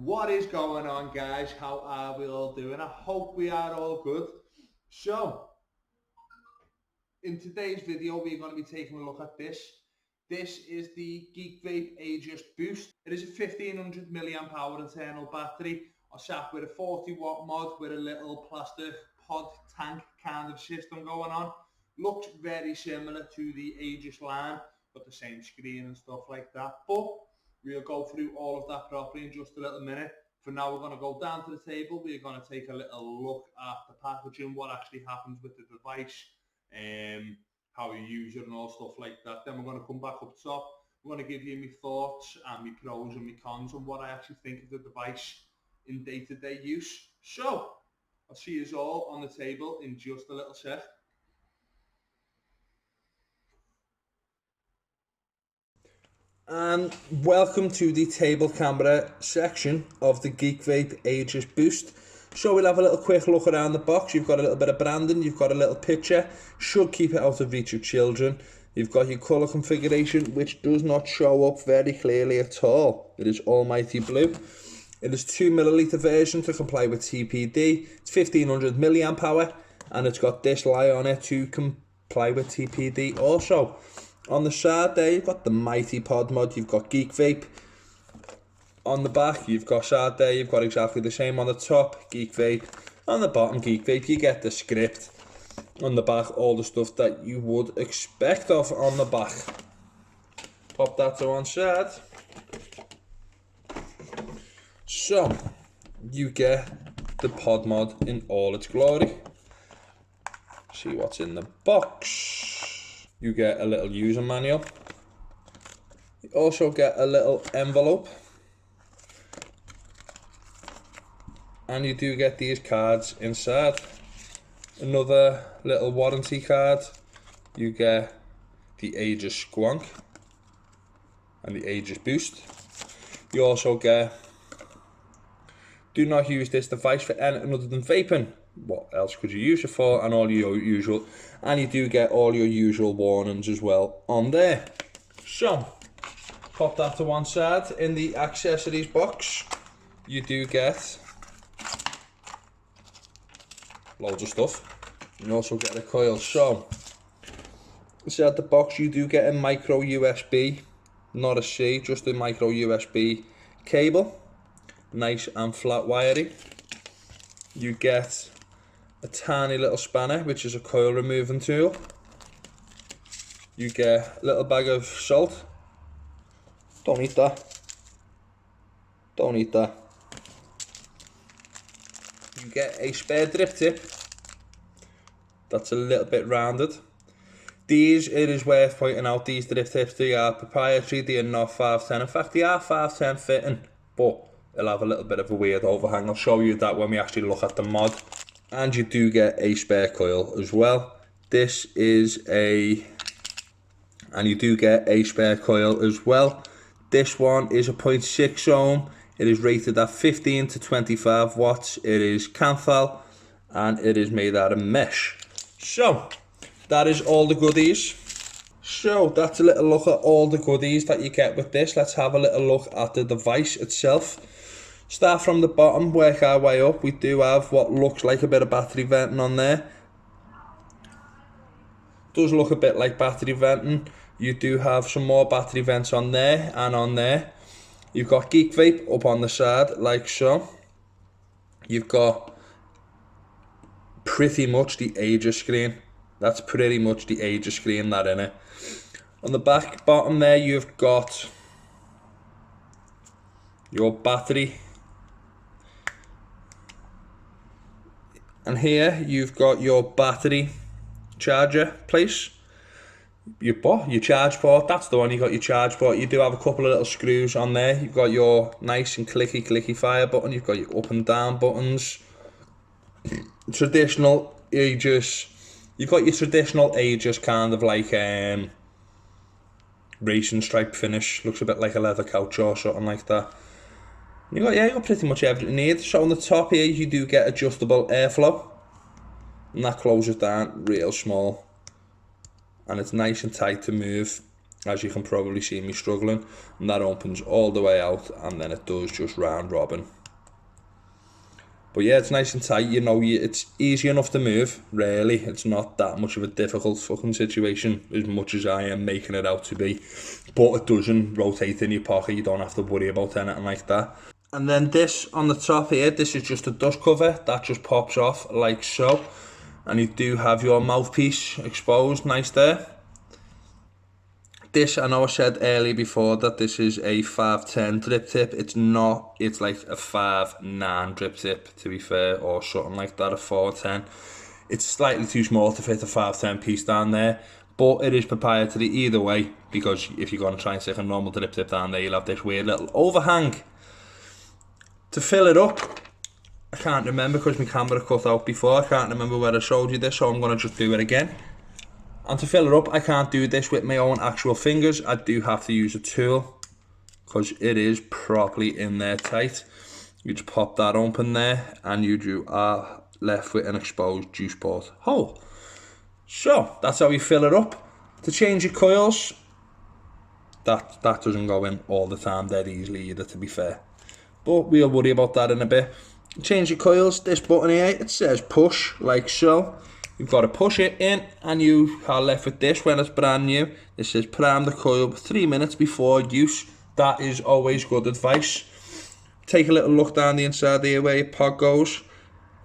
What is going on, guys? How are we all doing? I hope we are all good. So, in today's video, we're going to be taking a look at this. This is the Geekvape Aegis Boost. It is a 1500 milliamp hour internal battery, sat with a 40 watt mod with a little plastic pod tank kind of system going on. Looks very similar to the Aegis line, got the same screen and stuff like that. But we'll go through all of that properly in just a little minute. For now, we're going to go down to the table. We're going to take a little look at the packaging, what actually happens with the device, how you use it and all stuff like that. Then we're going to come back up top. I'm going to give you my thoughts and my pros and my cons and what I actually think of the device in day-to-day use. So, I'll see you all on the table in just a little sec. And welcome to the table camera section of the Geekvape Aegis Boost. So we'll have a little quick look around the box. You've got a little bit of branding, you've got a little picture, should keep it out of reach of children. You've got your colour configuration, which does not show up very clearly at all. It is almighty blue. It is 2ml version to comply with TPD. It's 1500 milliamp hour, and it's got this lie on it to comply with TPD also. On the side there, you've got the mighty pod mod, you've got Geekvape. On the back, you've got side there, you've got exactly the same on the top, Geekvape. On the bottom, Geekvape, you get the script. On the back, all the stuff that you would expect of on the back. Pop that to one side. So, you get the pod mod in all its glory. See what's in the box. You get a little user manual. You also get a little envelope. And you do get these cards inside. Another little warranty card. You get the Aegis Squonk and the Aegis Boost. You also get, do not use this device for anything other than vaping. What else could you use it for? And all your usual, and you do get all your usual warnings as well on there. So, pop that to one side. In the accessories box, you do get loads of stuff. You also get a coil. So, inside the box, you do get a micro USB, not a C, just a micro USB cable, nice and flat wiring. You get a tiny little spanner, which is a coil removing tool. You get a little bag of salt. Don't eat that. Don't eat that. You get a spare drip tip. That's a little bit rounded. These, it is worth pointing out, these drip tips, they are proprietary, they are not 510. In fact, they are 510 fitting, but it'll have a little bit of a weird overhang. I'll show you that when we actually look at the mod. And you do get a spare coil as well. This is and you do get a spare coil as well. This one is a 0.6 ohm. It is rated at 15 to 25 watts. It is Canthal and it is made out of mesh. So, that is all the goodies. So, that's a little look at all the goodies that you get with this. Let's have a little look at the device itself. Start from the bottom, work our way up. We do have what looks like a bit of battery venting on there. Does look a bit like battery venting. You do have some more battery vents on there and on there. You've got Geekvape up on the side, like so. You've got pretty much the Aegis screen. That's pretty much the Aegis screen, that in it. On the back bottom there, you've got your battery. And here you've got your battery charger place. Your charge port, that's the one. You got your charge port. You do have a couple of little screws on there. You've got your nice and clicky fire button. You've got your up and down buttons. Traditional Aegis. You've got your traditional Aegis kind of like racing stripe finish. Looks a bit like a leather couch or something like that. You got pretty much everything you need. So on the top here, you do get adjustable airflow, and that closes down real small, and it's nice and tight to move as you can probably see me struggling, and that opens all the way out, and then it does just round robin. But yeah, it's nice and tight, you know, it's easy enough to move, really. It's not that much of a difficult fucking situation, as much as I am making it out to be. But it doesn't rotate in your pocket, you don't have to worry about anything like that. And then this on the top here, this is just a dust cover, that just pops off like so. And you do have your mouthpiece exposed, nice there. This, I know I said earlier before that this is a 510 drip tip. It's not, it's like a 5.9 drip tip, to be fair, or something like that, a 410. It's slightly too small to fit a 510 piece down there, but it is proprietary either way, because if you're going to try and stick a normal drip tip down there, you'll have this weird little overhang. To fill it up, I can't remember because my camera cut out before, I can't remember where I showed you this, so I'm going to just do it again. And to fill it up, I can't do this with my own actual fingers. I do have to use a tool because it is properly in there tight. You just pop that open there and you are left with an exposed juice port hole. So that's how you fill it up. To change your coils, that doesn't go in all the time dead easily either, to be fair. But we'll worry about that in a bit. Change your coils, this button here, it says push, like so. You've got to push it in and you are left with this when it's brand new. It says prime the coil 3 minutes before use. That is always good advice. Take a little look down the inside here where your pod goes.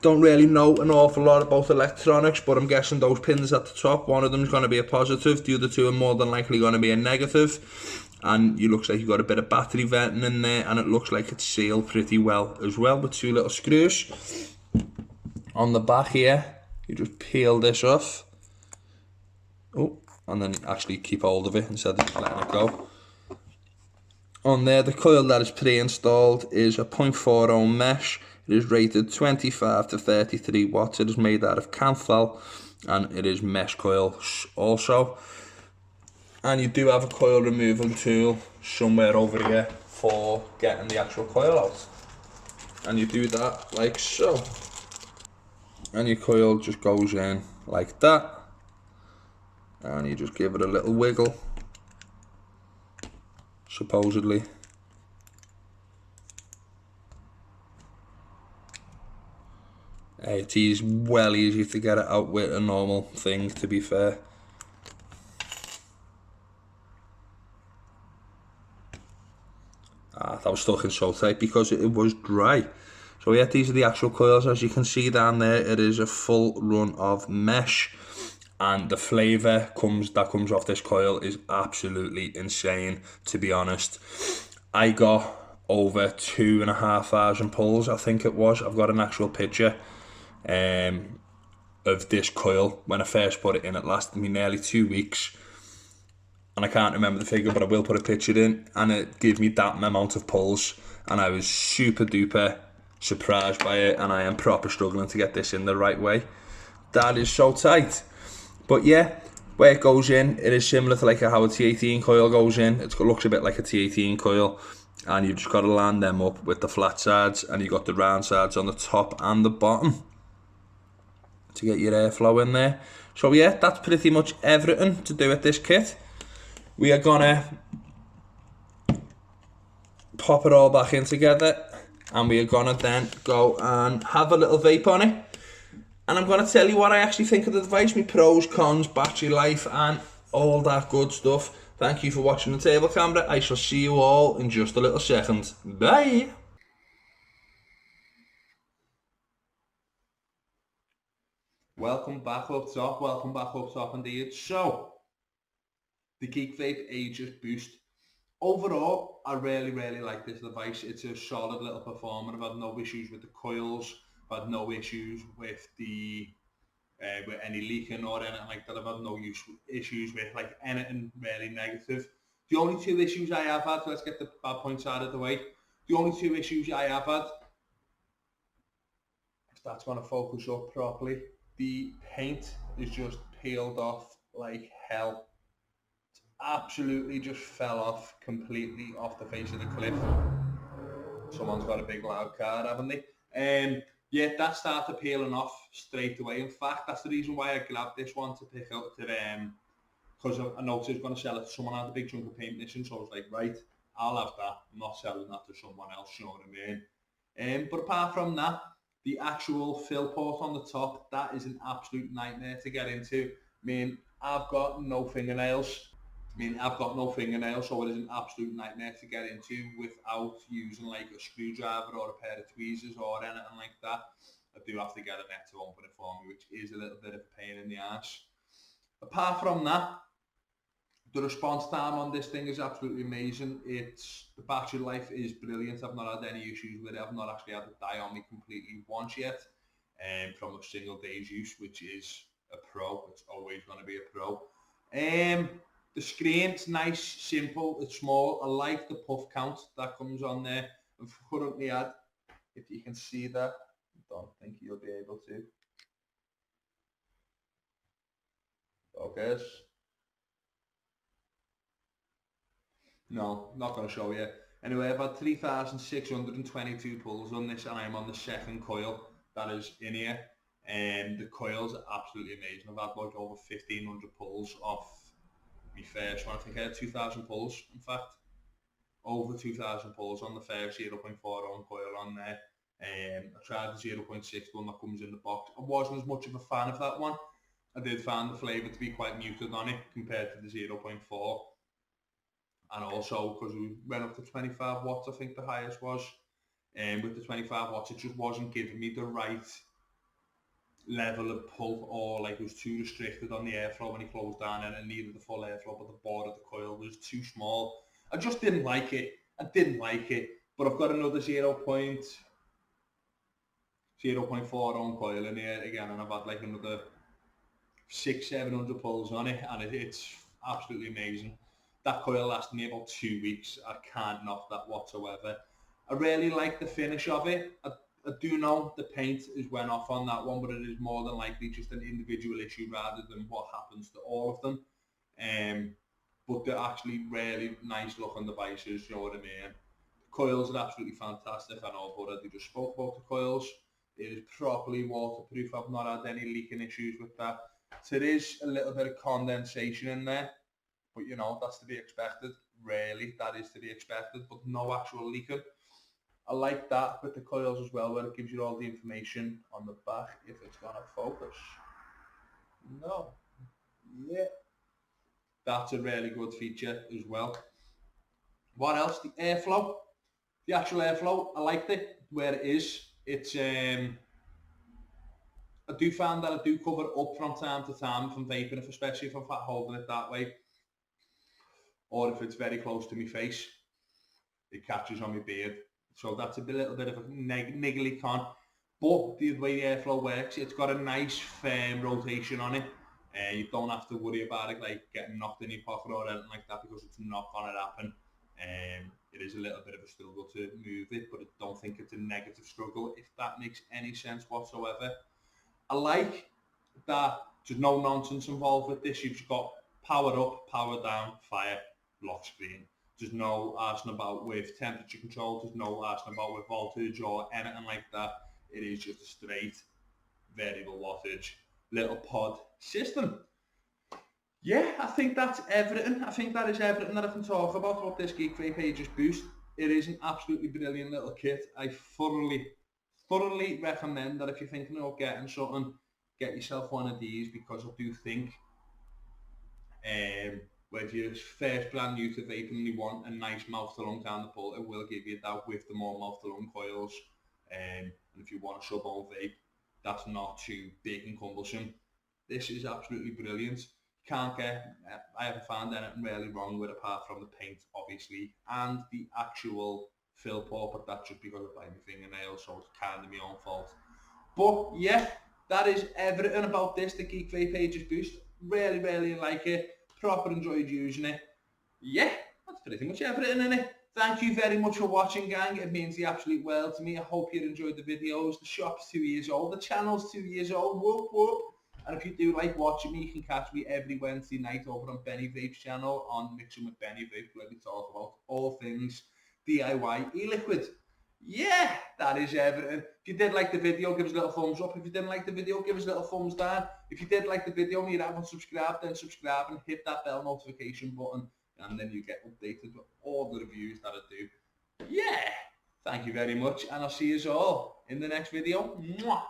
Don't really know an awful lot about electronics, but I'm guessing those pins at the top, one of them is going to be a positive, the other two are more than likely going to be a negative. And it looks like you've got a bit of battery venting in there, and it looks like it's sealed pretty well as well with 2 little screws. On the back here, you just peel this off. Oh, and then actually keep hold of it instead of letting it go. On there, the coil that is pre-installed is a 0.4 ohm mesh. It is rated 25 to 33 watts. It is made out of Canthal, and it is mesh coil also. And you do have a coil removal tool somewhere over here for getting the actual coil out. And you do that like so. And your coil just goes in like that. And you just give it a little wiggle. Supposedly. It's well easy to get it out with a normal thing, to be fair. That was stuck in so tight because it was dry. So yeah, these are the actual coils. As you can see down there, it is a full run of mesh. And the flavour that comes off this coil is absolutely insane, to be honest. I got over 2,500 pulls, I think it was. I've got an actual picture of this coil. When I first put it in, it lasted me nearly 2 weeks. And I can't remember the figure, but I will put a picture in. And it gave me that amount of pulls. And I was super duper surprised by it. And I am proper struggling to get this in the right way. That is so tight. But yeah, where it goes in, it is similar to like how a T18 coil goes in. It looks a bit like a T18 coil, and you've just got to line them up with the flat sides, and you've got the round sides on the top and the bottom to get your airflow in there. So yeah, that's pretty much everything to do with this kit. We are gonna pop it all back in together, and we are gonna then go and have a little vape on it. And I'm going to tell you what I actually think of the device, my pros, cons, battery life, and all that good stuff. Thank you for watching the table camera. I shall see you all in just a little second. Bye! Welcome back up top indeed. So, the Geekvape Aegis Boost. Overall, I really like this device. It's a solid little performer. I've had no issues with the coils. I've had no issues with the with any leaking or anything like that. I've had no issues with like anything really negative. The only 2 issues I have had, let's get the bad points out of the way. The only 2 issues I have had, if that's going to focus up properly, the paint is just peeled off like hell. It's absolutely just fell off completely off the face of the cliff. Someone's got a big loud car, haven't they? Yeah, that started peeling off straight away. In fact, that's the reason why I grabbed this one to pick up because I noticed I was going to sell it to someone who had a big chunk of paint missing, so I was like, right, I'll have that. I'm not selling that to someone else, you know what I mean? But apart from that, the actual fill port on the top, that is an absolute nightmare to get into. I mean, I've got no fingernails. So it is an absolute nightmare to get into without using like a screwdriver or a pair of tweezers or anything like that. I do have to get a net to open it for me, which is a little bit of a pain in the ass. Apart from that, the response time on this thing is absolutely amazing. The battery life is brilliant. I've not had any issues with it. I've not actually had it die on me completely once yet, from a single day's use, which is a pro. It's always going to be a pro. The screen's nice, simple, it's small. I like the puff count that comes on there. I've currently had, if you can see that, I don't think you'll be able to. Focus. No, not going to show you. Anyway, I've had 3,622 pulls on this, and I'm on the second coil that is in here. And the coils are absolutely amazing. I've had like over 1,500 pulls off my first one. I think I had 2,000 pulls, in fact. Over 2,000 pulls on the first 0.4 ohm coil on there. I tried the 0.6 one that comes in the box. I wasn't as much of a fan of that one. I did find the flavour to be quite muted on it compared to the 0.4. And also because we went up to 25 watts, I think the highest was. And with the 25 watts, it just wasn't giving me the right level of pull, or like it was too restricted on the airflow when he closed down, and it needed the full airflow, but the bore of the coil was too small. I just didn't like it. But I've got another 0.4 ohm coil in here again, and I've had like another 600-700 pulls on it, and it's absolutely amazing. That coil lasted me about 2 weeks. I can't knock that whatsoever. I really like the finish of it. I do know the paint is went off on that one, but it is more than likely just an individual issue rather than what happens to all of them. But they're actually really nice looking devices, you know what I mean? The coils are absolutely fantastic. I know I've already just spoke about the coils. It is properly waterproof. I've not had any leaking issues with that. So there is a little bit of condensation in there, but you know, that's to be expected. Really, that is to be expected, but no actual leaking. I like that with the coils as well, where it gives you all the information on the back, if it's going to focus. No. Yeah. That's a really good feature as well. What else? The airflow. The actual airflow, I liked it where it is. It's I do find that I do cover up from time to time from vaping, especially if I'm holding it that way, or if it's very close to my face, it catches on my beard. So that's a little bit of a niggly con. But the way the airflow works, it's got a nice firm rotation on it. You don't have to worry about it like getting knocked in your pocket or anything like that, because it's not going to happen. It is a little bit of a struggle to move it, but I don't think it's a negative struggle, if that makes any sense whatsoever. I like that there's no nonsense involved with this. You've got power up, power down, fire, lock screen. There's no arsing about with temperature control. There's no arsing about with voltage or anything like that. It is just a straight variable wattage little pod system. Yeah, I think that's everything. I think that is everything that I can talk about this Geekvape Aegis Boost. It is an absolutely brilliant little kit. I thoroughly recommend that if you're thinking of getting something, get yourself one of these, because I do think whether you're first brand new to vaping and you want a nice mouth-to-lung kind of pull, it will give you that with the more mouth-to-lung coils. And if you want a sub-ohm vape, that's not too big and cumbersome. This is absolutely brilliant. I haven't found anything really wrong with it apart from the paint, obviously, and the actual fill port, but that's just because I bite my fingernails, so it's kind of my own fault. But yeah, that is everything about this, the Geekvape Aegis Boost. Really like it. Proper enjoyed using it. Yeah, that's pretty much everything in it. Thank you very much for watching, gang. It means the absolute world to me. I hope you enjoyed the videos. The shop's 2 years old. The channel's 2 years old. Whoop whoop. And if you do like watching me, you can catch me every Wednesday night over on Benny Vape's channel on Mixing with Benny Vape, where we talk about all things DIY e-liquid. Yeah, that is everything. If you did like the video, give us a little thumbs up. If you didn't like the video, give us a little thumbs down. If you did like the video and you haven't subscribed, then subscribe and hit that bell notification button, and then you get updated with all the reviews that I do. Yeah, thank you very much, and I'll see you all in the next video. Mwah.